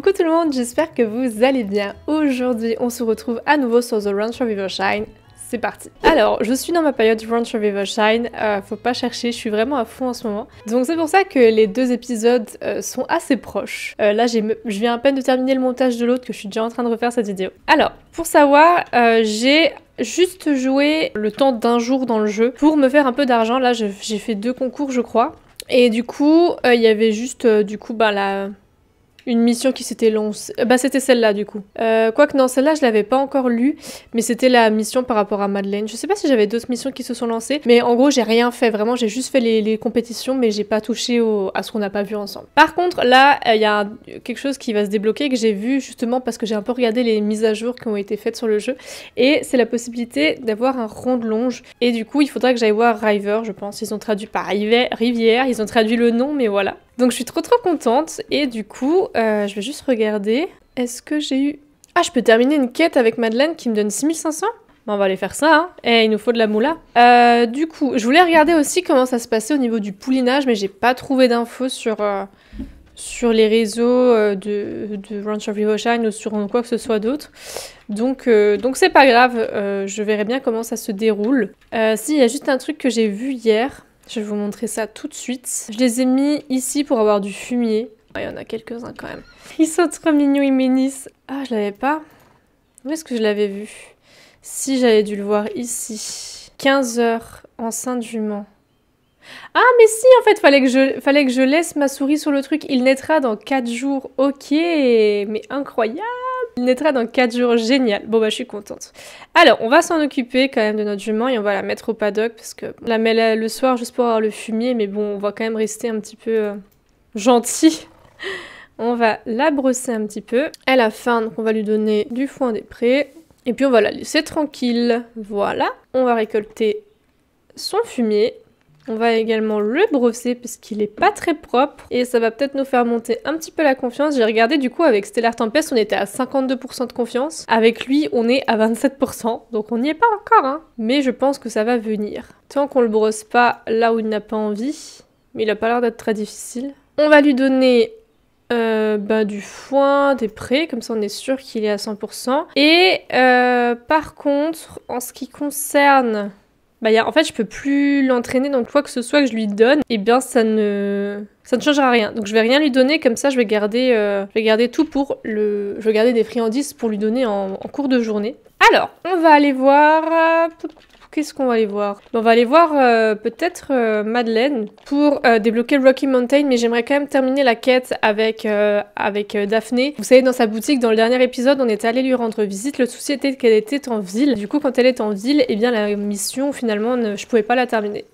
Coucou tout le monde, j'espère que vous allez bien. Aujourd'hui, on se retrouve à nouveau sur The Run Survivor Shine. C'est parti. Alors, je suis dans ma période Run Survivor Shine, faut pas chercher, je suis vraiment à fond en ce moment. Donc c'est pour ça que les deux épisodes sont assez proches. Là, je viens à peine de terminer le montage de l'autre, que je suis déjà en train de refaire cette vidéo. Alors, pour savoir, j'ai juste joué le temps d'un jour dans le jeu pour me faire un peu d'argent. Là, j'ai fait 2 concours, je crois. Et du coup, il y avait juste, une mission qui s'était lancée. C'était celle-là, du coup. Quoique, non, celle-là, je l'avais pas encore lue, mais c'était la mission par rapport à Madeleine. Je sais pas si j'avais d'autres missions qui se sont lancées, mais en gros, j'ai rien fait. Vraiment, j'ai juste fait les compétitions, mais j'ai pas touché à ce qu'on n'a pas vu ensemble. Par contre, là, il y a quelque chose qui va se débloquer que j'ai vu justement parce que j'ai un peu regardé les mises à jour qui ont été faites sur le jeu, et c'est la possibilité d'avoir un rond de longe. Et du coup, il faudra que j'aille voir River, je pense. Ils ont traduit par rivière, ils ont traduit le nom, mais voilà. Donc je suis trop contente et du coup, je vais juste regarder. Est-ce que j'ai eu... Ah, je peux terminer une quête avec Madeleine qui me donne 6500 ? On va aller faire ça, hein. Il nous faut de la moula. Du coup, je voulais regarder aussi comment ça se passait au niveau du poulinage, mais j'ai pas trouvé d'infos sur les réseaux de Run Survivor Shine ou sur quoi que ce soit d'autre. Donc c'est pas grave, je verrai bien comment ça se déroule. Si, il y a juste un truc que j'ai vu hier. Je vais vous montrer ça tout de suite. Je les ai mis ici pour avoir du fumier. Il y en a quelques-uns quand même. Ils sont trop mignons, ils m'énissent. Ah, je l'avais pas. Où est-ce que je l'avais vu? Si, j'avais dû le voir ici. 15 heures, enceinte jument. Ah, mais si, en fait, fallait que je laisse ma souris sur le truc. Il naîtra dans 4 jours. Ok, mais incroyable. Il naîtra dans 4 jours, génial. Bon bah je suis contente. Alors, on va s'en occuper quand même de notre jument et on va la mettre au paddock parce que on la met le soir juste pour avoir le fumier, mais bon, on va quand même rester un petit peu gentil. On va la brosser un petit peu. Elle a faim, donc on va lui donner du foin des prés. Et puis on va la laisser tranquille. Voilà. On va récolter son fumier. On va également le brosser parce qu'il est pas très propre et ça va peut-être nous faire monter un petit peu la confiance. J'ai regardé du coup avec Stellar Tempest, on était à 52% de confiance. Avec lui, on est à 27%, donc on n'y est pas encore, hein. Mais je pense que ça va venir. Tant qu'on le brosse pas là où il n'a pas envie, mais il a pas l'air d'être très difficile. On va lui donner du foin, des prés, comme ça on est sûr qu'il est à 100%. Et par contre, en ce qui concerne... en fait, je peux plus l'entraîner, donc quoi que ce soit que je lui donne, eh bien, ça ne changera rien. Donc, je vais rien lui donner, comme ça, je vais garder tout pour je vais garder des friandises pour lui donner en cours de journée. Alors, on va aller voir... Qu'est-ce qu'on va aller voir? On va aller voir peut-être Madeleine pour débloquer le Rocky Mountain, mais j'aimerais quand même terminer la quête avec Daphné. Vous savez, dans sa boutique, dans le dernier épisode, on était allé lui rendre visite. Le souci était qu'elle était en ville. Du coup, quand elle est en ville, eh bien la mission, finalement, je pouvais pas la terminer.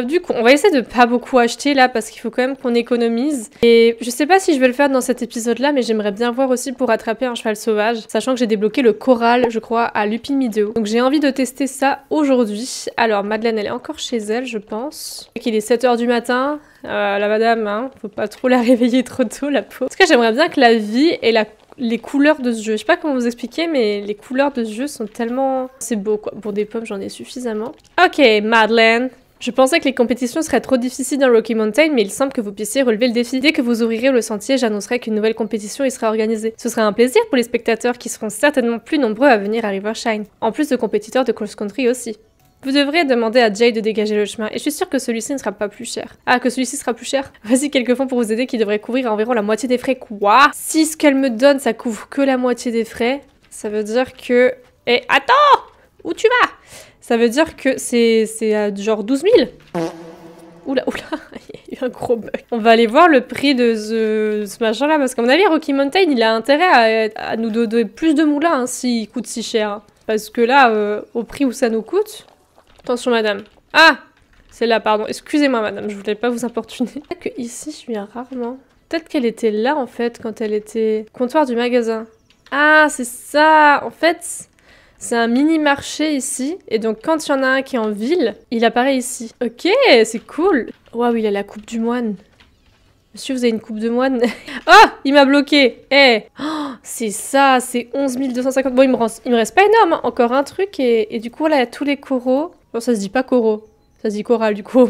Du coup, on va essayer de pas beaucoup acheter là parce qu'il faut quand même qu'on économise. Et je sais pas si je vais le faire dans cet épisode-là, mais j'aimerais bien voir aussi pour attraper un cheval sauvage, sachant que j'ai débloqué le coral, je crois, à Lupin-Mideo. Donc j'ai envie de tester ça aujourd'hui. Alors Madeleine, elle est encore chez elle, je pense. Il est 7h du matin. La madame, hein, faut pas trop la réveiller trop tôt, la peau. Parce que j'aimerais bien que la vie et les couleurs de ce jeu. Je sais pas comment vous expliquer, mais les couleurs de ce jeu sont tellement... C'est beau, quoi. Pour des pommes, j'en ai suffisamment. Ok, Madeleine. Je pensais que les compétitions seraient trop difficiles dans Rocky Mountain, mais il semble que vous puissiez relever le défi. Dès que vous ouvrirez le sentier, j'annoncerai qu'une nouvelle compétition y sera organisée. Ce sera un plaisir pour les spectateurs qui seront certainement plus nombreux à venir à Rivershine. En plus de compétiteurs de cross-country aussi. Vous devrez demander à Jay de dégager le chemin, et je suis sûre que celui-ci ne sera pas plus cher. Ah, que celui-ci sera plus cher? Voici quelques fonds pour vous aider qui devraient couvrir environ la moitié des frais. Quoi? Si ce qu'elle me donne, ça couvre que la moitié des frais, ça veut dire que... Eh, attends! Où tu vas? Ça veut dire que c'est genre 12 000. Oula, il y a eu un gros bug. On va aller voir le prix de ce machin-là, parce qu'à mon avis, Rocky Mountain, il a intérêt à nous donner plus de moula, hein, s'il coûte si cher. Parce que là, au prix où ça nous coûte... Attention, madame. Ah! C'est là, pardon. Excusez-moi, madame, je voulais pas vous importuner. Peut-être que ici, je viens rarement. Peut-être qu'elle était là, en fait, quand elle était... Comptoir du magasin. Ah, c'est ça! En fait... C'est un mini-marché ici, et donc quand il y en a un qui est en ville, il apparaît ici. Ok, c'est cool. Waouh, il a la coupe du moine. Monsieur, vous avez une coupe de moine? Oh, il m'a bloqué. Oh, c'est ça, c'est 11 250. Bon, il me reste pas énorme, hein. Encore un truc, et du coup, là, il y a tous les coraux. Bon, ça se dit pas coraux. Ça se dit coral du coup,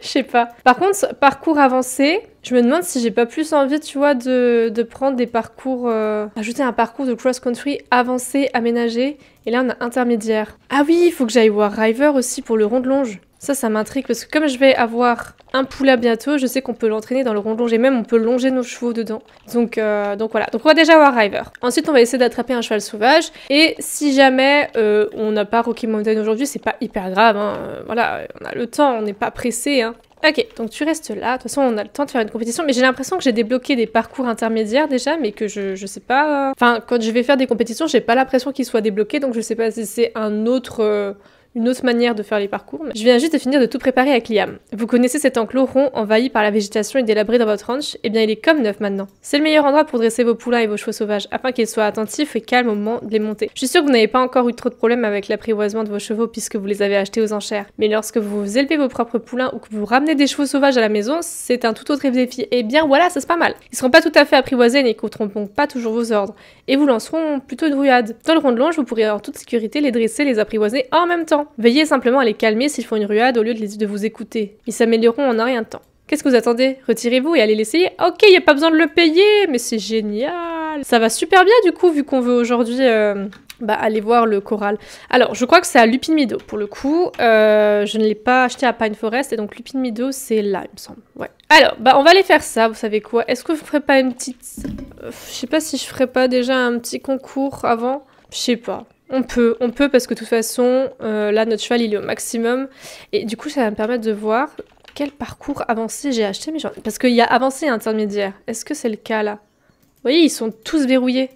je sais pas. Par contre, parcours avancé, je me demande si j'ai pas plus envie, tu vois, de prendre des parcours... ajouter un parcours de cross-country avancé, aménagé. Et là, on a intermédiaire. Ah oui, il faut que j'aille voir River aussi pour le rond de longe. Ça m'intrigue parce que comme je vais avoir un poulain bientôt, je sais qu'on peut l'entraîner dans le rond de longe et même on peut longer nos chevaux dedans. Donc voilà. Donc on va déjà voir River. Ensuite, on va essayer d'attraper un cheval sauvage. Et si jamais on n'a pas Rocky Mountain aujourd'hui, c'est pas hyper grave. Hein. Voilà, on a le temps, on n'est pas pressé. Hein. Ok, donc tu restes là. De toute façon, on a le temps de faire une compétition. Mais j'ai l'impression que j'ai débloqué des parcours intermédiaires déjà, mais que je sais pas... Enfin, quand je vais faire des compétitions, j'ai pas l'impression qu'ils soient débloqués. Donc je sais pas si c'est une autre manière de faire les parcours. Mais je viens juste de finir de tout préparer avec Liam. Vous connaissez cet enclos rond envahi par la végétation et délabré dans votre ranch? Eh bien, il est comme neuf maintenant. C'est le meilleur endroit pour dresser vos poulains et vos chevaux sauvages, afin qu'ils soient attentifs et calmes au moment de les monter. Je suis sûre que vous n'avez pas encore eu trop de problèmes avec l'apprivoisement de vos chevaux puisque vous les avez achetés aux enchères. Mais lorsque vous élevez vos propres poulains ou que vous ramenez des chevaux sauvages à la maison, c'est un tout autre défi. Eh bien, voilà, ça c'est pas mal. Ils seront pas tout à fait apprivoisés et n'écouteront donc pas toujours vos ordres. Et vous lanceront plutôt de rouillade. Dans le rond de longe, vous pourrez en toute sécurité les dresser, les apprivoiser en même temps. Veillez simplement à les calmer s'ils font une ruade au lieu de vous écouter. Ils s'amélioreront en un rien de temps. Qu'est-ce que vous attendez? Retirez-vous et allez l'essayer. Ok, y a pas besoin de le payer, mais c'est génial. Ça va super bien du coup, vu qu'on veut aujourd'hui aller voir le coral. Alors, je crois que c'est à Lupin Meadow pour le coup. Je ne l'ai pas acheté à Pine Forest et donc Lupin Meadow c'est là, il me semble. Ouais. Alors, on va aller faire ça, vous savez quoi? Est-ce que vous ferez pas une petite... je sais pas si je ferais pas déjà un petit concours avant. Je sais pas. On peut parce que de toute façon, là notre cheval il est au maximum. Et du coup ça va me permettre de voir quel parcours avancé j'ai acheté. Mais parce qu'il y a avancé et intermédiaire. Est-ce que c'est le cas là? Vous voyez, ils sont tous verrouillés.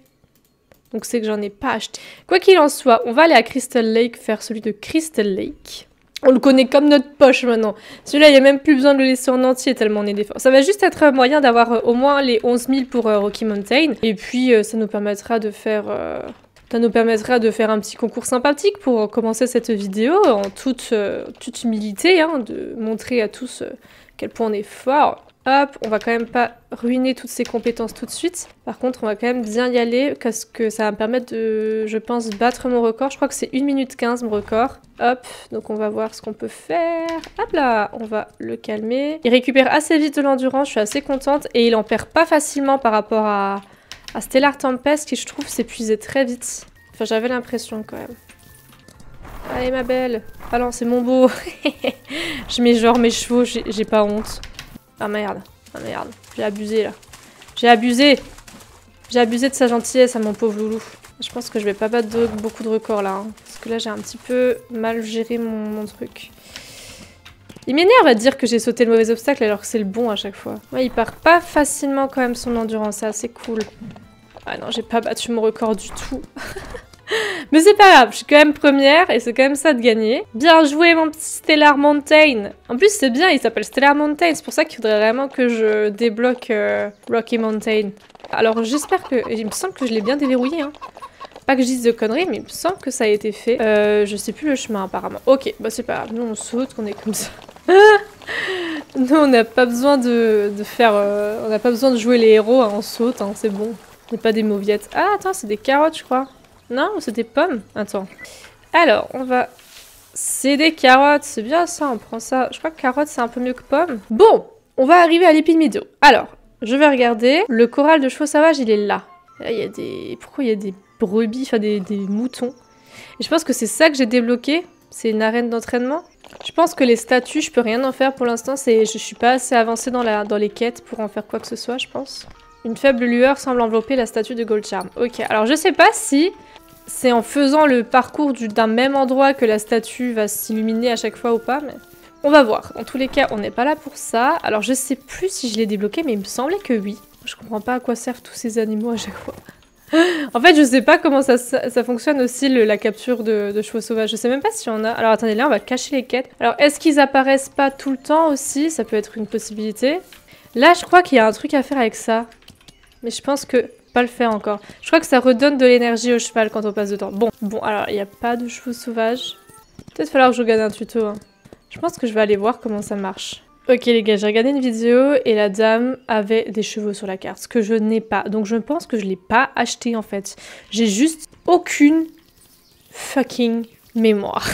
Donc c'est que j'en ai pas acheté. Quoi qu'il en soit, on va aller à Crystal Lake faire celui de Crystal Lake. On le connaît comme notre poche maintenant. Celui-là, il n'y a même plus besoin de le laisser en entier tellement on est défort. Ça va juste être un moyen d'avoir au moins les 11 000 pour Rocky Mountain. Et puis ça nous permettra de faire... Ça nous permettra de faire un petit concours sympathique pour commencer cette vidéo en toute humilité, hein, de montrer à tous quel point on est fort. Hop, on va quand même pas ruiner toutes ces compétences tout de suite. Par contre, on va quand même bien y aller parce que ça va me permettre de, je pense, battre mon record. Je crois que c'est 1 minute 15 mon record. Hop, donc on va voir ce qu'on peut faire. Hop là, on va le calmer. Il récupère assez vite de l'endurance, je suis assez contente. Et il en perd pas facilement par rapport à Stellar Tempest qui je trouve s'épuisait très vite. Enfin j'avais l'impression quand même. Allez ma belle. Ah non c'est mon beau. Je mets genre mes chevaux, j'ai pas honte. Ah merde, j'ai abusé là. J'ai abusé de sa gentillesse à mon pauvre loulou. Je pense que je vais pas battre beaucoup de records là. Hein, parce que là j'ai un petit peu mal géré mon truc. Il m'énerve à dire que j'ai sauté le mauvais obstacle alors que c'est le bon à chaque fois. Ouais, il perd pas facilement quand même son endurance, c'est assez cool. Ah non, j'ai pas battu mon record du tout. Mais c'est pas grave, je suis quand même première et c'est quand même ça de gagner. Bien joué mon petit Stellar Mountain. En plus c'est bien, il s'appelle Stellar Mountain, c'est pour ça qu'il faudrait vraiment que je débloque Rocky Mountain. Alors j'espère que... Il me semble que je l'ai bien déverrouillé, hein. Pas que je dise de conneries, mais il me semble que ça a été fait. Je sais plus le chemin apparemment. Ok, bah c'est pas grave, nous on saute, qu'on est comme ça. Nous on n'a pas besoin de faire... on n'a pas besoin de jouer les héros, hein, on saute, hein, c'est bon. On n'est pas des mauviettes. Ah attends, c'est des carottes je crois. Non, c'est des pommes? Attends. Alors, on va... C'est des carottes, c'est bien ça, on prend ça. Je crois que carottes c'est un peu mieux que pommes. Bon, on va arriver à Lupin Meadow. Alors, je vais regarder. Le corral de chevaux sauvages, il est là. Là, il y a des... Pourquoi il y a des brebis, enfin des moutons? Et je pense que c'est ça que j'ai débloqué. C'est une arène d'entraînement. Je pense que les statues, je peux rien en faire pour l'instant. Je suis pas assez avancée dans les quêtes pour en faire quoi que ce soit, je pense. Une faible lueur semble envelopper la statue de Gold Charm. Ok, alors je sais pas si c'est en faisant le parcours d'un même endroit que la statue va s'illuminer à chaque fois ou pas, mais on va voir. En tous les cas, on n'est pas là pour ça. Alors je sais plus si je l'ai débloqué, mais il me semblait que oui. Je comprends pas à quoi servent tous ces animaux à chaque fois. En fait, je sais pas comment ça fonctionne aussi la capture de chevaux sauvages. Je sais même pas si on a... Alors attendez, là on va cacher les quêtes. Alors est-ce qu'ils apparaissent pas tout le temps aussi? Ça peut être une possibilité. Là, je crois qu'il y a un truc à faire avec ça. Mais je pense que... Pas le faire encore. Je crois que ça redonne de l'énergie au cheval quand on passe dedans. Bon, alors il n'y a pas de chevaux sauvages. Peut-être falloir que je regarde un tuto. Hein. Je pense que je vais aller voir comment ça marche. Ok les gars, j'ai regardé une vidéo et la dame avait des chevaux sur la carte, ce que je n'ai pas. Donc je pense que je l'ai pas acheté en fait. J'ai juste aucune fucking mémoire.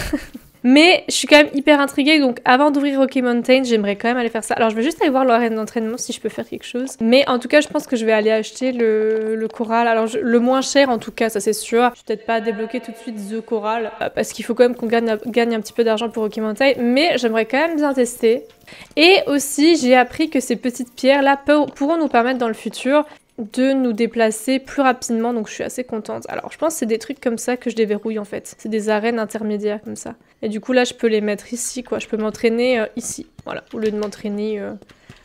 Mais je suis quand même hyper intriguée, donc avant d'ouvrir Rocky Mountain, j'aimerais quand même aller faire ça. Alors je vais juste aller voir l'arène d'entraînement si je peux faire quelque chose. Mais en tout cas, je pense que je vais aller acheter le coral. Alors le moins cher en tout cas, ça c'est sûr. Je vais peut-être pas débloquer tout de suite The Coral, parce qu'il faut quand même qu'on gagne un petit peu d'argent pour Rocky Mountain. Mais j'aimerais quand même bien tester. Et aussi, j'ai appris que ces petites pierres là pourront nous permettre dans le futur de nous déplacer plus rapidement, donc je suis assez contente. Alors je pense que c'est des trucs comme ça que je déverrouille en fait. C'est des arènes intermédiaires comme ça. Et du coup là je peux les mettre ici quoi, je peux m'entraîner ici, voilà, au lieu de m'entraîner...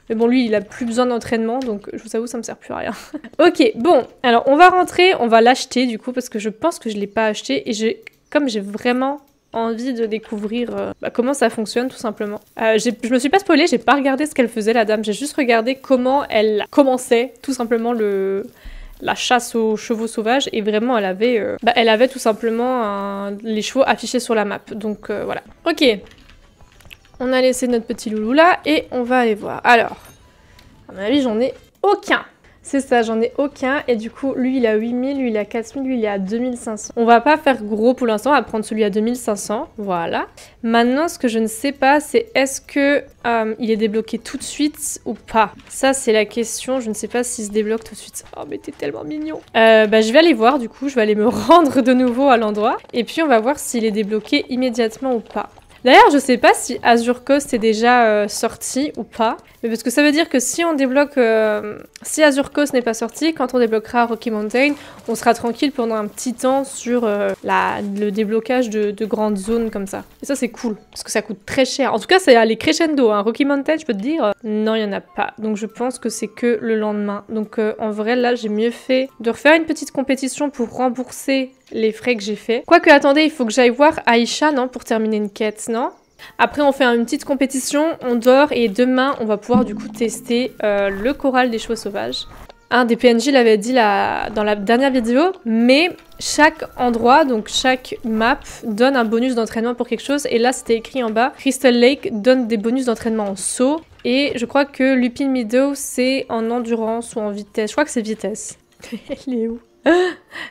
Mais bon lui il a plus besoin d'entraînement, donc je vous avoue ça me sert plus à rien. Ok, bon, alors on va rentrer, on va l'acheter du coup parce que je pense que je l'ai pas acheté et comme j'ai vraiment envie de découvrir comment ça fonctionne tout simplement. Je me suis pas spoilée, j'ai pas regardé ce qu'elle faisait la dame, j'ai juste regardé comment elle commençait tout simplement la chasse aux chevaux sauvages et vraiment elle avait tout simplement les chevaux affichés sur la map. Donc voilà. Ok, on a laissé notre petit loulou là et on va aller voir. Alors, à mon avis j'en ai aucun. C'est ça, j'en ai aucun. Et du coup, lui, il a 8000, lui, il a 4000, lui, il est à 2500. On va pas faire gros pour l'instant, on va prendre celui à 2500. Voilà. Maintenant, ce que je ne sais pas, c'est est-ce que il est débloqué tout de suite ou pas? Ça, c'est la question. Je ne sais pas s'il se débloque tout de suite. Oh, mais t'es tellement mignon. Je vais aller voir, du coup. Je vais aller me rendre de nouveau à l'endroit. Et puis, on va voir s'il est débloqué immédiatement ou pas. D'ailleurs, je sais pas si Azure Coast est déjà sorti ou pas, mais parce que ça veut dire que si on débloque, si Azure Coast n'est pas sorti, quand on débloquera Rocky Mountain, on sera tranquille pendant un petit temps sur le déblocage de grandes zones comme ça. Et ça c'est cool, parce que ça coûte très cher. En tout cas, c'est aller crescendo, hein. Rocky Mountain, je peux te dire, non, il y en a pas. Donc je pense que c'est que le lendemain. Donc en vrai, là, j'ai mieux fait de refaire une petite compétition pour rembourser les frais que j'ai fait. Quoique, attendez, il faut que j'aille voir Aïcha, non, pour terminer une quête, non? Après, on fait une petite compétition, on dort et demain, on va pouvoir du coup tester le coral des chevaux sauvages. Un des PNJ l'avait dit dans la dernière vidéo, mais chaque endroit, donc chaque map, donne un bonus d'entraînement pour quelque chose. Et là, c'était écrit en bas, Crystal Lake donne des bonus d'entraînement en saut. Et je crois que Lupin Meadow, c'est en endurance ou en vitesse. Je crois que c'est vitesse. Elle est où ?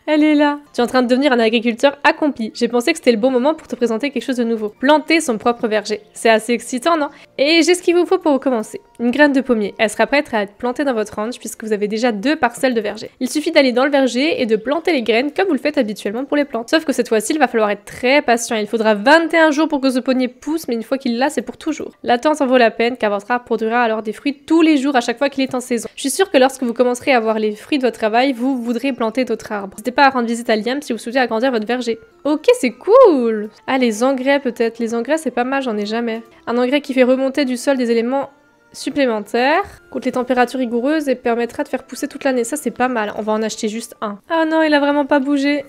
Elle est là. Tu es en train de devenir un agriculteur accompli. J'ai pensé que c'était le bon moment pour te présenter quelque chose de nouveau. Planter son propre verger. C'est assez excitant, non? Et j'ai ce qu'il vous faut pour commencer. Une graine de pommier. Elle sera prête à être plantée dans votre ranch puisque vous avez déjà 2 parcelles de verger. Il suffit d'aller dans le verger et de planter les graines comme vous le faites habituellement pour les plantes. Sauf que cette fois-ci, il va falloir être très patient. Il faudra 21 jours pour que ce pommier pousse, mais une fois qu'il l'a, c'est pour toujours. L'attente en vaut la peine car votre arbre produira alors des fruits tous les jours à chaque fois qu'il est en saison. Je suis sûre que lorsque vous commencerez à voir les fruits de votre travail, vous voudrez planter d'autres arbres. N'hésitez pas à rendre visite à Liam si vous souhaitez agrandir votre verger. Ok, c'est cool! Ah, les engrais peut-être. Les engrais, c'est pas mal, j'en ai jamais. Un engrais qui fait remonter du sol des éléments supplémentaires contre les températures rigoureuses et permettra de faire pousser toute l'année. Ça, c'est pas mal. On va en acheter juste un. Ah non, il a vraiment pas bougé.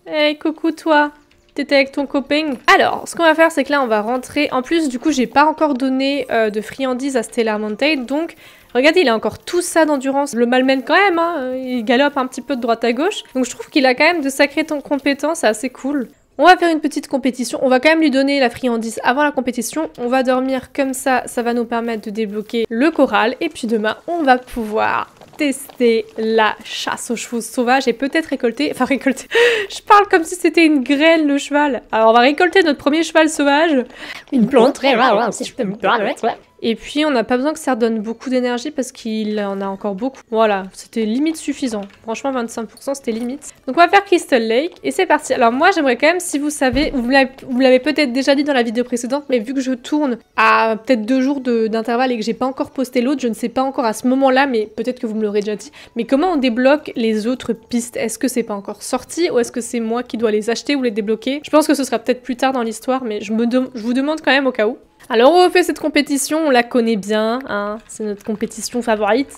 Hey, coucou toi! T'étais avec ton copain. Alors, ce qu'on va faire, c'est que là, on va rentrer. En plus, du coup, j'ai pas encore donné de friandises à Stellar Mountain, donc... Regardez, il a encore tout ça d'endurance. Le malmène quand même, hein. Il galope un petit peu de droite à gauche. Donc je trouve qu'il a quand même de sacrées compétences, c'est assez cool. On va faire une petite compétition. On va quand même lui donner la friandise avant la compétition. On va dormir comme ça va nous permettre de débloquer le coral. Et puis demain, on va pouvoir tester la chasse aux chevaux sauvages et peut-être récolter... Enfin récolter... Je parle comme si c'était une graine, le cheval. Alors on va récolter notre premier cheval sauvage. Une plante très rare, si je peux me permettre. Et puis on n'a pas besoin que ça redonne beaucoup d'énergie parce qu'il en a encore beaucoup. Voilà, c'était limite suffisant. Franchement 25% c'était limite. Donc on va faire Crystal Lake et c'est parti. Alors moi j'aimerais quand même, si vous savez, vous me l'avez peut-être déjà dit dans la vidéo précédente, mais vu que je tourne à peut-être 2 jours d'intervalle et que j'ai pas encore posté l'autre, je ne sais pas encore à ce moment-là, mais peut-être que vous me l'aurez déjà dit. Mais comment on débloque les autres pistes? Est-ce que c'est pas encore sorti ou est-ce que c'est moi qui dois les acheter ou les débloquer? Je pense que ce sera peut-être plus tard dans l'histoire, mais je vous demande quand même au cas où. Alors on refait cette compétition, on la connaît bien, hein, c'est notre compétition favorite.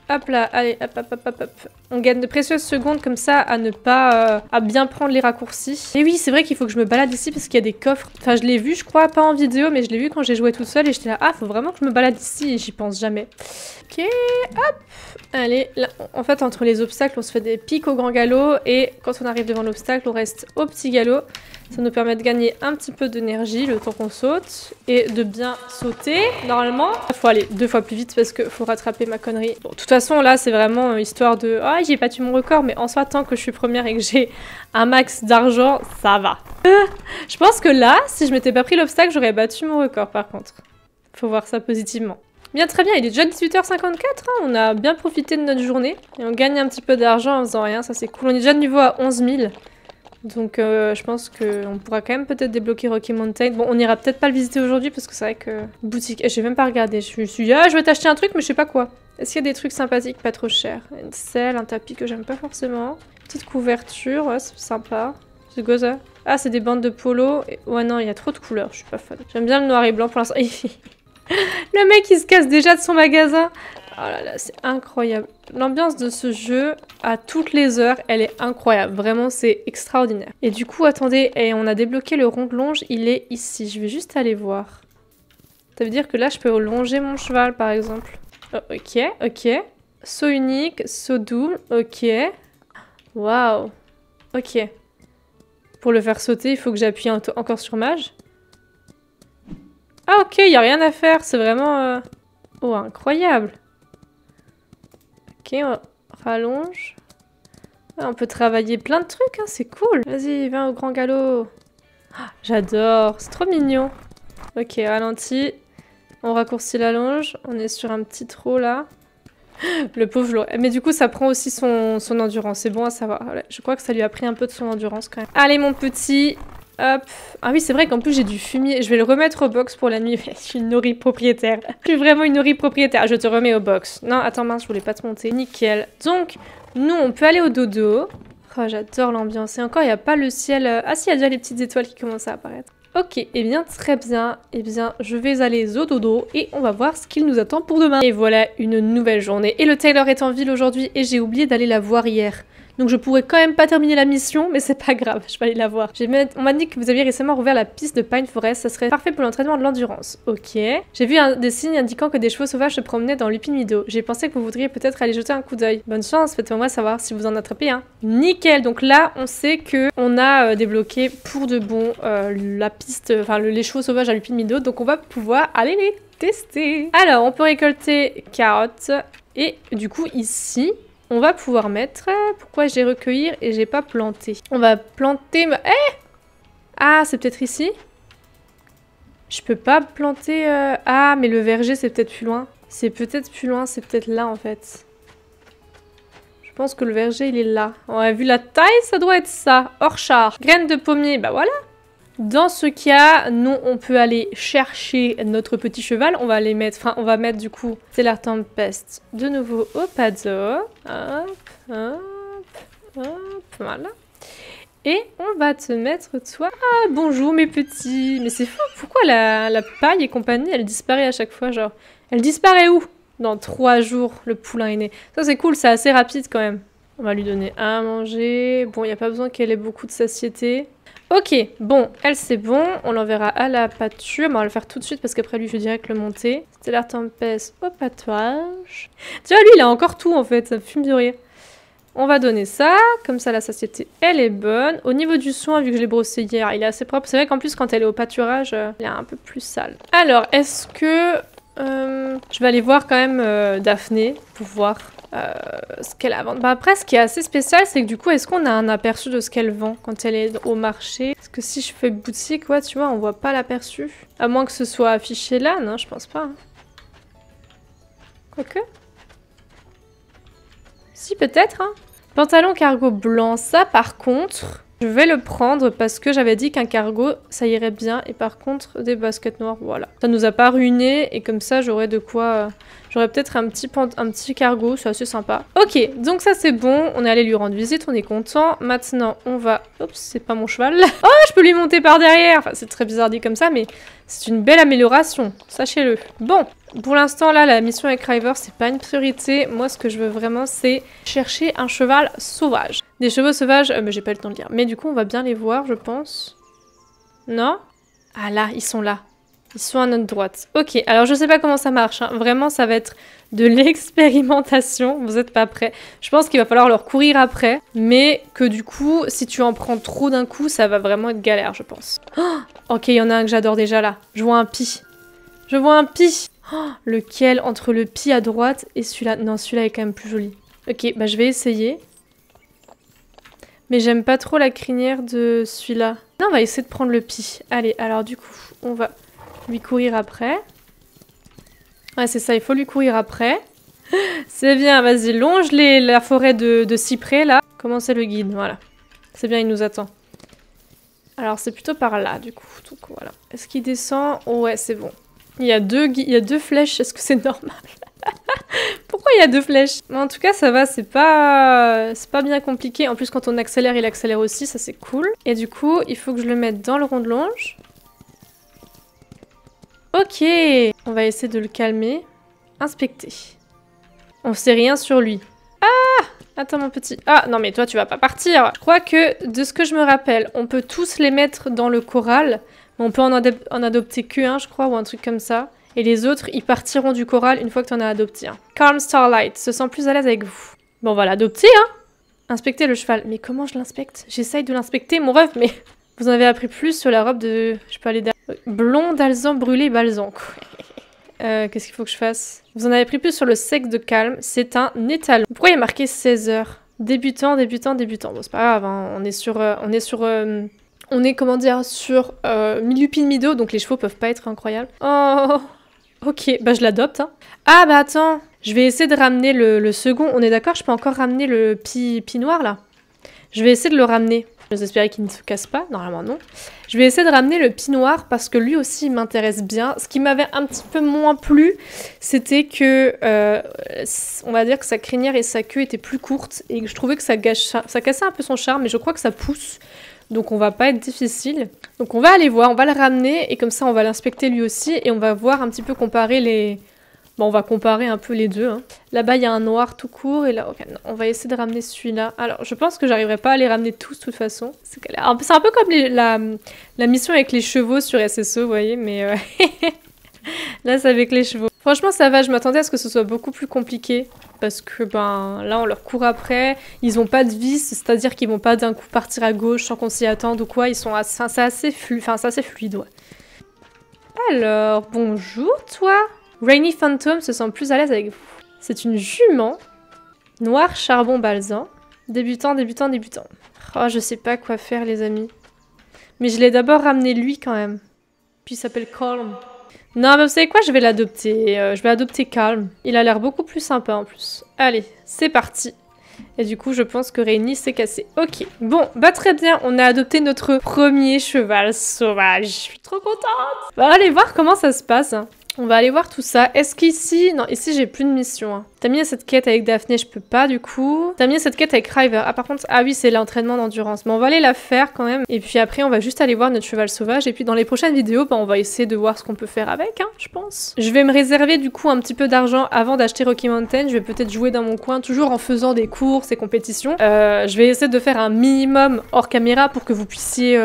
Hop là, allez, hop, hop, hop, hop, hop. On gagne de précieuses secondes comme ça à ne pas... à bien prendre les raccourcis. Et oui, c'est vrai qu'il faut que je me balade ici parce qu'il y a des coffres. Enfin, je l'ai vu, je crois, pas en vidéo, mais je l'ai vu quand j'ai joué toute seule et j'étais là, ah, faut vraiment que je me balade ici et j'y pense jamais. Ok, hop. Allez, là, en fait, entre les obstacles, on se fait des pics au grand galop et quand on arrive devant l'obstacle, on reste au petit galop. Ça nous permet de gagner un petit peu d'énergie le temps qu'on saute et de bien sauter normalement. Il faut aller 2 fois plus vite parce qu'il faut rattraper ma connerie. Bon, de toute façon là c'est vraiment histoire de ah j'ai battu mon record, mais en soi tant que je suis première et que j'ai un max d'argent, ça va. Je pense que là, si je m'étais pas pris l'obstacle, j'aurais battu mon record par contre. Faut voir ça positivement. Bien, très bien, il est déjà 18h54, hein, on a bien profité de notre journée. Et on gagne un petit peu d'argent en faisant rien, ça c'est cool. On est déjà de niveau à 11 000. Donc je pense qu'on pourra quand même peut-être débloquer Rocky Mountain. Bon, on ira peut-être pas le visiter aujourd'hui parce que c'est vrai que... Boutique, j'ai même pas regardé. Je me suis dit, ah, je vais t'acheter un truc, mais je sais pas quoi. Est-ce qu'il y a des trucs sympathiques, pas trop chers? Une selle, un tapis que j'aime pas forcément. Petite couverture, ouais, c'est sympa. C'est quoi ça? Ah, c'est des bandes de polo. Et... Ouais, non, il y a trop de couleurs, je suis pas fan. J'aime bien le noir et blanc pour l'instant. Le mec, il se casse déjà de son magasin. Oh là là, c'est incroyable. L'ambiance de ce jeu, à toutes les heures, elle est incroyable. Vraiment, c'est extraordinaire. Et du coup, attendez, et on a débloqué le rond-longe, il est ici. Je vais juste aller voir. Ça veut dire que là, je peux longer mon cheval, par exemple. Oh, ok, ok. Saut unique, saut double, ok. Waouh. Ok. Pour le faire sauter, il faut que j'appuie encore sur mage. Ah ok, il n'y a rien à faire, c'est vraiment... Oh, incroyable. Ok, on rallonge. Ah, on peut travailler plein de trucs, hein, c'est cool. Vas-y, viens au grand galop. Ah, j'adore, c'est trop mignon. Ok, ralenti. On raccourcit la longe. On est sur un petit trot là. Le pauvre l'aurait. Mais du coup, ça prend aussi son endurance. C'est bon à savoir. Je crois que ça lui a pris un peu de son endurance quand même. Allez, mon petit... Hop. Ah oui, c'est vrai qu'en plus j'ai du fumier. Je vais le remettre au box pour la nuit. Je suis une horrible propriétaire. Je suis vraiment une horrible propriétaire. Je te remets au box. Non, attends, mince, je voulais pas te monter. Nickel. Donc, nous, on peut aller au dodo. Oh, j'adore l'ambiance. Et encore, il n'y a pas le ciel... Ah si, il y a déjà les petites étoiles qui commencent à apparaître. Ok, et bien très bien. Eh bien, je vais aller au dodo et on va voir ce qu'il nous attend pour demain. Et voilà, une nouvelle journée. Et le Taylor est en ville aujourd'hui et j'ai oublié d'aller la voir hier. Donc je pourrais quand même pas terminer la mission, mais c'est pas grave, je vais aller la voir. On m'a dit que vous aviez récemment rouvert la piste de Pine Forest, ça serait parfait pour l'entraînement de l'endurance. Ok. J'ai vu des signes indiquant que des chevaux sauvages se promenaient dans l'Upin Meadow. J'ai pensé que vous voudriez peut-être aller jeter un coup d'œil. Bonne chance, faites-moi savoir si vous en attrapez un. Nickel, donc là on sait que on a débloqué pour de bon la piste, enfin les chevaux sauvages à l'Upin Meadow, donc on va pouvoir aller les tester. Alors on peut récolter carottes et du coup ici... On va pouvoir mettre... Pourquoi j'ai recueillir et j'ai pas planté? On va planter... Ah, c'est peut-être ici? Je peux pas planter... Ah, mais le verger, c'est peut-être plus loin. C'est peut-être plus loin, c'est peut-être là, en fait. Je pense que le verger, il est là. On a vu la taille, ça doit être ça. Orchard. Graines de pommier, bah voilà. Dans ce cas, nous, on peut aller chercher notre petit cheval. On va les mettre, enfin, on va mettre du coup, c'est la tempeste de nouveau au paddock. Hop, hop, hop, voilà. Et on va te mettre toi. Ah, bonjour mes petits. Mais c'est fou, pourquoi la paille et compagnie, elle disparaît à chaque fois, genre. Elle disparaît où? Dans 3 jours, le poulain est né. Ça, c'est cool, c'est assez rapide quand même. On va lui donner à manger. Bon, il n'y a pas besoin qu'elle ait beaucoup de satiété. Ok, bon, elle c'est bon, on l'enverra à la pâture, mais on va le faire tout de suite parce qu'après lui je dirais que le monter. C'était la tempête au pâturage. Tu vois, lui il a encore tout en fait, ça me fume de rire. On va donner ça, comme ça la satiété elle est bonne. Au niveau du soin, vu que je l'ai brossé hier, il est assez propre. C'est vrai qu'en plus quand elle est au pâturage, il est un peu plus sale. Alors, est-ce que... je vais aller voir quand même Daphné pour voir... ce qu'elle a à vendre. Bah après, ce qui est assez spécial, c'est que du coup, est-ce qu'on a un aperçu de ce qu'elle vend quand elle est au marché? Parce que si je fais boutique, ouais, tu vois, on voit pas l'aperçu. À moins que ce soit affiché là, non, je pense pas. Hein. Quoique. Si, peut-être, hein. Pantalon cargo blanc, ça par contre, je vais le prendre parce que j'avais dit qu'un cargo, ça irait bien. Et par contre, des baskets noires, voilà. Ça nous a pas ruiné et comme ça, j'aurais de quoi... J'aurais peut-être un petit cargo, c'est assez sympa. Ok, donc ça c'est bon, on est allé lui rendre visite, on est content. Maintenant, on va... Oups, c'est pas mon cheval. Oh, je peux lui monter par derrière. Enfin, c'est très bizarre dit comme ça, mais c'est une belle amélioration, sachez-le. Bon, pour l'instant, là, la mission avec Ryver, c'est pas une priorité. Moi, ce que je veux vraiment, c'est chercher un cheval sauvage. Des chevaux sauvages, mais j'ai pas le temps de lire. Mais du coup, on va bien les voir, je pense. Non? Ah là, ils sont là. Ils sont à notre droite. Ok, alors je sais pas comment ça marche. Hein. Vraiment, ça va être de l'expérimentation. Vous êtes pas prêts. Je pense qu'il va falloir leur courir après. Mais que du coup, si tu en prends trop d'un coup, ça va vraiment être galère, je pense. Oh, ok, il y en a un que j'adore déjà là. Je vois un pie. Je vois un pie. Oh, lequel entre le pie à droite et celui-là? Non, celui-là est quand même plus joli. Ok, bah je vais essayer. Mais j'aime pas trop la crinière de celui-là. Non, on va essayer de prendre le pie. Allez, alors du coup, on va lui courir après. Ouais, c'est ça, il faut lui courir après. C'est bien, vas-y, longe la forêt de cyprès, là. Commencez le guide, voilà. C'est bien, il nous attend. Alors, c'est plutôt par là, du coup. Donc, voilà. Est-ce qu'il descend? Oh, ouais, c'est bon. Il y a deux flèches, est-ce que c'est normal? Pourquoi il y a 2 flèches? En tout cas, ça va, c'est pas bien compliqué. En plus, quand on accélère, il accélère aussi, ça c'est cool. Et du coup, il faut que je le mette dans le rond de longe. Ok, on va essayer de le calmer. Inspecter. On sait rien sur lui. Ah! Attends mon petit. Ah, non mais toi tu vas pas partir. Je crois que, de ce que je me rappelle, on peut tous les mettre dans le corral. Mais on peut en adopter qu'un, je crois, ou un truc comme ça. Et les autres, ils partiront du corral une fois que t'en as adopté un. Calm Starlight se sent plus à l'aise avec vous. Bon, on va l'adopter, hein. Inspecter le cheval. Mais comment je l'inspecte? J'essaye de l'inspecter, mon ref, mais... Vous en avez appris plus sur la robe de... Je peux aller derrière. Blond, alezan, brûlé, balzan. Qu'est-ce qu'il faut que je fasse? Vous en avez appris plus sur le sexe de Calme. C'est un étalon. Pourquoi il y a marqué 16 heures? Débutant, débutant, débutant. Bon, c'est pas grave, hein. On est, comment dire, sur mi-lupi-mi-do, donc les chevaux peuvent pas être incroyables. Oh, ok, bah je l'adopte. Hein. Ah bah attends, je vais essayer de ramener le second. On est d'accord, je peux encore ramener le pie noir, là? Je vais essayer de le ramener. J'espère qu'il ne se casse pas, normalement non. Je vais essayer de ramener le pie noir parce que lui aussi il m'intéresse bien. Ce qui m'avait un petit peu moins plu, c'était que, on va dire que sa crinière et sa queue étaient plus courtes et je trouvais que ça cassait un peu son charme, mais je crois que ça pousse. Donc on va pas être difficile. Donc on va aller voir, on va le ramener et comme ça on va l'inspecter lui aussi et on va voir un petit peu comparer les... Bon, on va comparer un peu les deux. Hein. Là-bas, il y a un noir tout court et là, ok, non, on va essayer de ramener celui-là. Alors, je pense que j'arriverai pas à les ramener tous de toute façon. C'est un peu comme la mission avec les chevaux sur SSO, vous voyez, mais là, c'est avec les chevaux. Franchement, ça va, je m'attendais à ce que ce soit beaucoup plus compliqué. Parce que, ben, là, on leur court après. Ils ont pas de vis, c'est-à-dire qu'ils vont pas d'un coup partir à gauche sans qu'on s'y attende ou quoi. Ils sont assez fluide, ouais. Alors, bonjour, toi. Rainy Phantom se sent plus à l'aise avec vous. C'est une jument. Noir, charbon, balzan. Débutant, débutant, débutant. Oh, je sais pas quoi faire, les amis. Mais je l'ai d'abord ramené lui, quand même. Puis il s'appelle Calm. Non, mais vous savez quoi? Je vais l'adopter. Je vais adopter Calm. Il a l'air beaucoup plus sympa, en plus. Allez, c'est parti. Et du coup, je pense que Rainy s'est cassée. Ok, bon, bah très bien. On a adopté notre premier cheval sauvage. Je suis trop contente. On va aller voir comment ça se passe. Hein. On va aller voir tout ça. Est-ce qu'ici... Non, ici, j'ai plus de mission. Hein. T'as mis cette quête avec Daphné, je peux pas, du coup. T'as mis cette quête avec River. Ah, par contre... Ah oui, c'est l'entraînement d'endurance. Mais on va aller la faire, quand même. Et puis après, on va juste aller voir notre cheval sauvage. Et puis, dans les prochaines vidéos, bah, on va essayer de voir ce qu'on peut faire avec, hein, je pense. Je vais me réserver, du coup, un petit peu d'argent avant d'acheter Rocky Mountain. Je vais peut-être jouer dans mon coin, toujours en faisant des courses et compétitions. Je vais essayer de faire un minimum hors caméra pour que vous puissiez...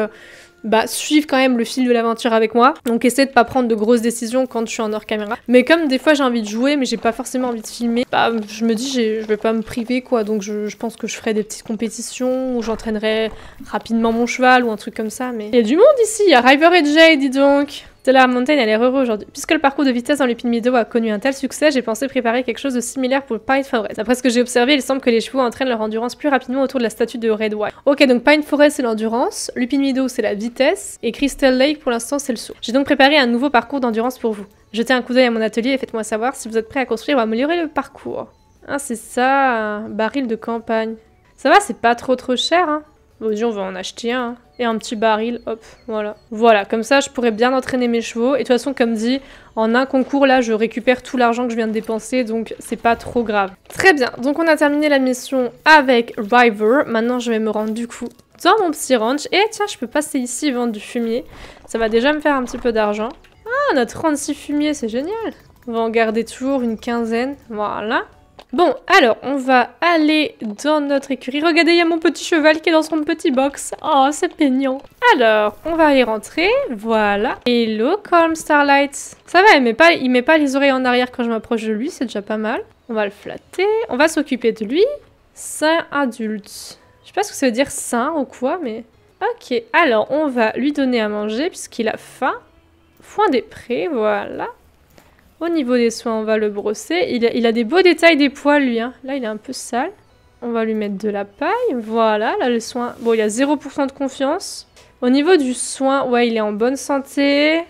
suivre quand même le fil de l'aventure avec moi. Donc essayez de pas prendre de grosses décisions quand je suis en hors caméra. Mais comme des fois j'ai envie de jouer mais j'ai pas forcément envie de filmer, je me dis je vais pas me priver quoi. Donc je pense que je ferai des petites compétitions où j'entraînerai rapidement mon cheval ou un truc comme ça. Mais il y a du monde ici, il y a River et Jay, dis donc. Stellar Mountain a l'air heureux aujourd'hui. Puisque le parcours de vitesse dans Lupi-mi-do a connu un tel succès, j'ai pensé préparer quelque chose de similaire pour Pine Forest. D'après ce que j'ai observé, il semble que les chevaux entraînent leur endurance plus rapidement autour de la statue de Red White. Ok, donc Pine Forest c'est l'endurance, Lupi-mi-do c'est la vitesse, et Crystal Lake pour l'instant c'est le saut. J'ai donc préparé un nouveau parcours d'endurance pour vous. Jetez un coup d'œil à mon atelier et faites-moi savoir si vous êtes prêts à construire ou à améliorer le parcours. Ah c'est ça, un baril de campagne. Ça va, c'est pas trop cher, hein. Bon, on va en acheter un. Hein. Et un petit baril, hop, voilà. Voilà, comme ça, je pourrais bien entraîner mes chevaux. Et de toute façon, comme dit, en un concours, là, je récupère tout l'argent que je viens de dépenser, donc c'est pas trop grave. Très bien, donc on a terminé la mission avec River. Maintenant, je vais me rendre, du coup, dans mon petit ranch. Et tiens, je peux passer ici et vendre du fumier. Ça va déjà me faire un petit peu d'argent. Ah, on a 36 fumiers, c'est génial. On va en garder toujours une quinzaine, voilà. Bon, alors, on va aller dans notre écurie. Regardez, il y a mon petit cheval qui est dans son petit box. Oh, c'est mignon. Alors, on va aller rentrer. Voilà. Hello, Calm Starlight. Ça va, il met pas les oreilles en arrière quand je m'approche de lui. C'est déjà pas mal. On va le flatter. On va s'occuper de lui. Sain adulte. Je sais pas ce que ça veut dire sain ou quoi, mais... Ok, alors, on va lui donner à manger puisqu'il a faim. Foin des prés, voilà. Au niveau des soins, on va le brosser. Il a des beaux détails des poils, lui. Hein. Là, il est un peu sale. On va lui mettre de la paille. Voilà, là, le soin... Bon, il a 0% de confiance. Au niveau du soin, ouais, il est en bonne santé.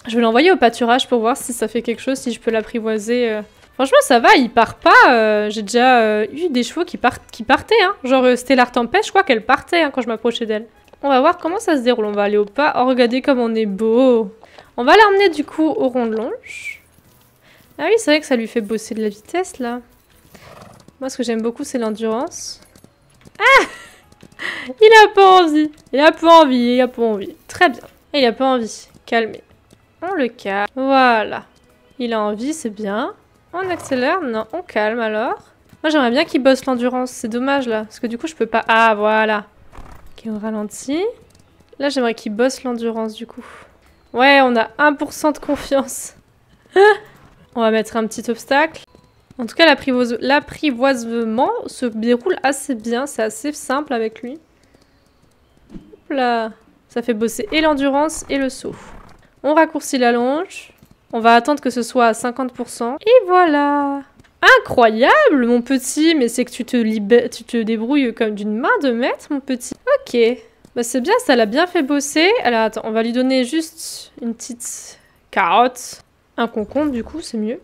Je vais l'envoyer au pâturage pour voir si ça fait quelque chose, si je peux l'apprivoiser. Franchement, ça va, il part pas. J'ai déjà eu des chevaux qui partaient. Hein. Genre, Stellar Tempest, je crois qu'elle partait hein, quand je m'approchais d'elle. On va voir comment ça se déroule. On va aller au pas. Oh, regardez comme on est beau. On va l'emmener, du coup, au rond de longe. Ah oui, c'est vrai que ça lui fait bosser de la vitesse, là. Moi, ce que j'aime beaucoup, c'est l'endurance. Ah! Il a pas envie. Il a pas envie, il a pas envie. Très bien. Il a pas envie. Calmez. On le calme. Voilà. Il a envie, c'est bien. On accélère? Non, on calme, alors. Moi, j'aimerais bien qu'il bosse l'endurance. C'est dommage, là. Parce que du coup, je peux pas... Ah, voilà. Ok, on ralentit. Là, j'aimerais qu'il bosse l'endurance, du coup. Ouais, on a 1% de confiance. On va mettre un petit obstacle. En tout cas, l'apprivoisement se déroule assez bien. C'est assez simple avec lui. Hop là. Ça fait bosser et l'endurance et le saut. On raccourcit la longe. On va attendre que ce soit à 50%. Et voilà. Incroyable, mon petit. Mais c'est que tu te débrouilles comme d'une main de maître, mon petit. Ok. Bah, c'est bien, ça l'a bien fait bosser. Alors, attends, on va lui donner juste une petite carotte. Un concombre, du coup, c'est mieux.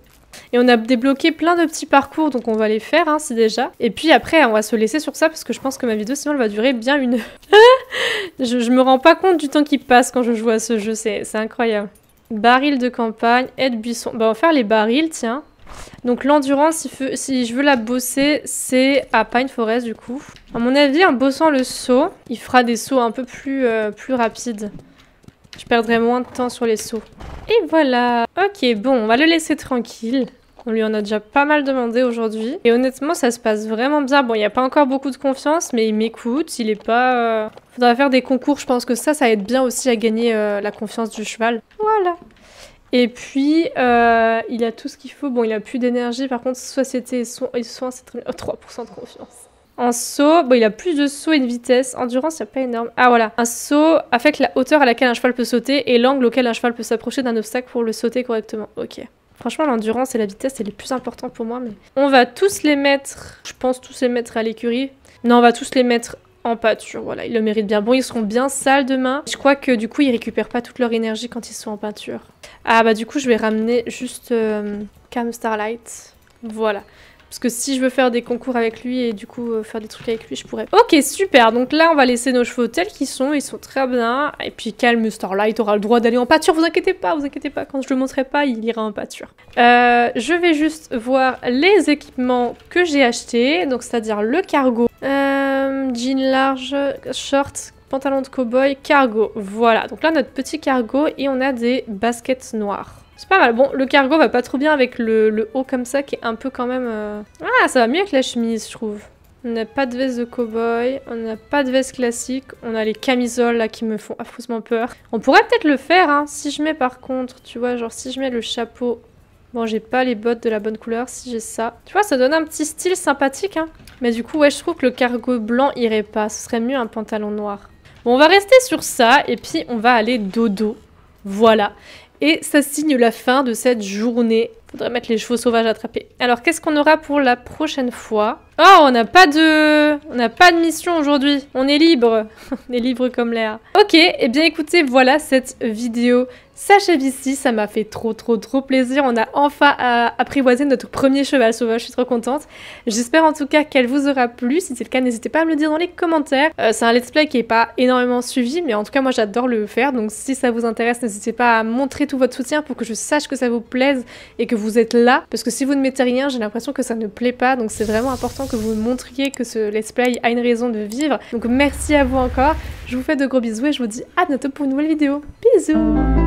Et on a débloqué plein de petits parcours, donc on va les faire, hein, c'est déjà. Et puis après, on va se laisser sur ça, parce que je pense que ma vidéo, sinon, elle va durer bien 1 heure. je me rends pas compte du temps qui passe quand je joue à ce jeu, c'est incroyable. Baril de campagne, aide buisson. Bah, on va faire les barils, tiens. Donc l'endurance, si je veux la bosser, c'est à Pine Forest, du coup. À mon avis, en bossant le saut, il fera des sauts un peu plus rapides. Je perdrai moins de temps sur les sauts. Et voilà. Ok, bon, on va le laisser tranquille. On lui en a déjà pas mal demandé aujourd'hui. Et honnêtement, ça se passe vraiment bien. Bon, il n'y a pas encore beaucoup de confiance, mais il m'écoute. Il est pas... Faudra faire des concours. Je pense que ça aide bien aussi à gagner la confiance du cheval. Voilà. Et puis, il a tout ce qu'il faut. Bon, il a plus d'énergie. Par contre, société et soins, c'est très bien. 3% de confiance. En saut, bon, il a plus de saut et de vitesse. Endurance, il n'y a pas énorme. Ah, voilà. Un saut affecte la hauteur à laquelle un cheval peut sauter et l'angle auquel un cheval peut s'approcher d'un obstacle pour le sauter correctement. Ok. Franchement, l'endurance et la vitesse, c'est les plus importants pour moi. Mais on va tous les mettre, je pense tous les mettre à l'écurie. Non, on va tous les mettre en pâture. Voilà, ils le méritent bien. Bon, ils seront bien sales demain. Je crois que du coup, ils récupèrent pas toute leur énergie quand ils sont en pâture. Ah, bah du coup, je vais ramener juste Calm Starlight. Voilà. Parce que si je veux faire des concours avec lui et du coup faire des trucs avec lui, je pourrais. Ok, super. Donc là, on va laisser nos chevaux tels qu'ils sont. Ils sont très bien. Et puis Calm Starlight aura le droit d'aller en pâture. Vous inquiétez pas, vous inquiétez pas. Quand je le montrerai pas, il ira en pâture. Je vais juste voir les équipements que j'ai achetés. Donc c'est-à-dire le cargo. Jean large, short, pantalon de cow-boy, cargo. Voilà. Donc là, notre petit cargo et on a des baskets noires. C'est pas mal. Bon, le cargo va pas trop bien avec le haut comme ça qui est un peu quand même... Ah, ça va mieux avec la chemise, je trouve. On n'a pas de veste de cow-boy, on n'a pas de veste classique, on a les camisoles là qui me font affreusement peur. On pourrait peut-être le faire, hein, si je mets par contre, tu vois, genre si je mets le chapeau... Bon, j'ai pas les bottes de la bonne couleur, si j'ai ça. Tu vois, ça donne un petit style sympathique, hein. Mais du coup, ouais, je trouve que le cargo blanc irait pas. Ce serait mieux un pantalon noir. Bon, on va rester sur ça, et puis on va aller dodo. Voilà. Et ça signe la fin de cette journée. Faudrait mettre les chevaux sauvages attrapés. Alors, qu'est-ce qu'on aura pour la prochaine fois? Oh, on n'a pas de mission aujourd'hui. On est libre. On est libre comme l'air. Ok, et bien écoutez, voilà, cette vidéo s'achève ici. Ça m'a fait trop plaisir. On a enfin apprivoisé notre premier cheval sauvage. Je suis trop contente. J'espère en tout cas qu'elle vous aura plu. Si c'est le cas, n'hésitez pas à me le dire dans les commentaires. C'est un let's play qui n'est pas énormément suivi, mais en tout cas, moi, j'adore le faire. Donc, si ça vous intéresse, n'hésitez pas à montrer tout votre soutien pour que je sache que ça vous plaise et que vous êtes là. Parce que si vous ne mettez rien, j'ai l'impression que ça ne plaît pas. Donc, c'est vraiment important que vous montriez que ce let's play a une raison de vivre. Donc, merci à vous encore. Je vous fais de gros bisous et je vous dis à bientôt pour une nouvelle vidéo. Bisous!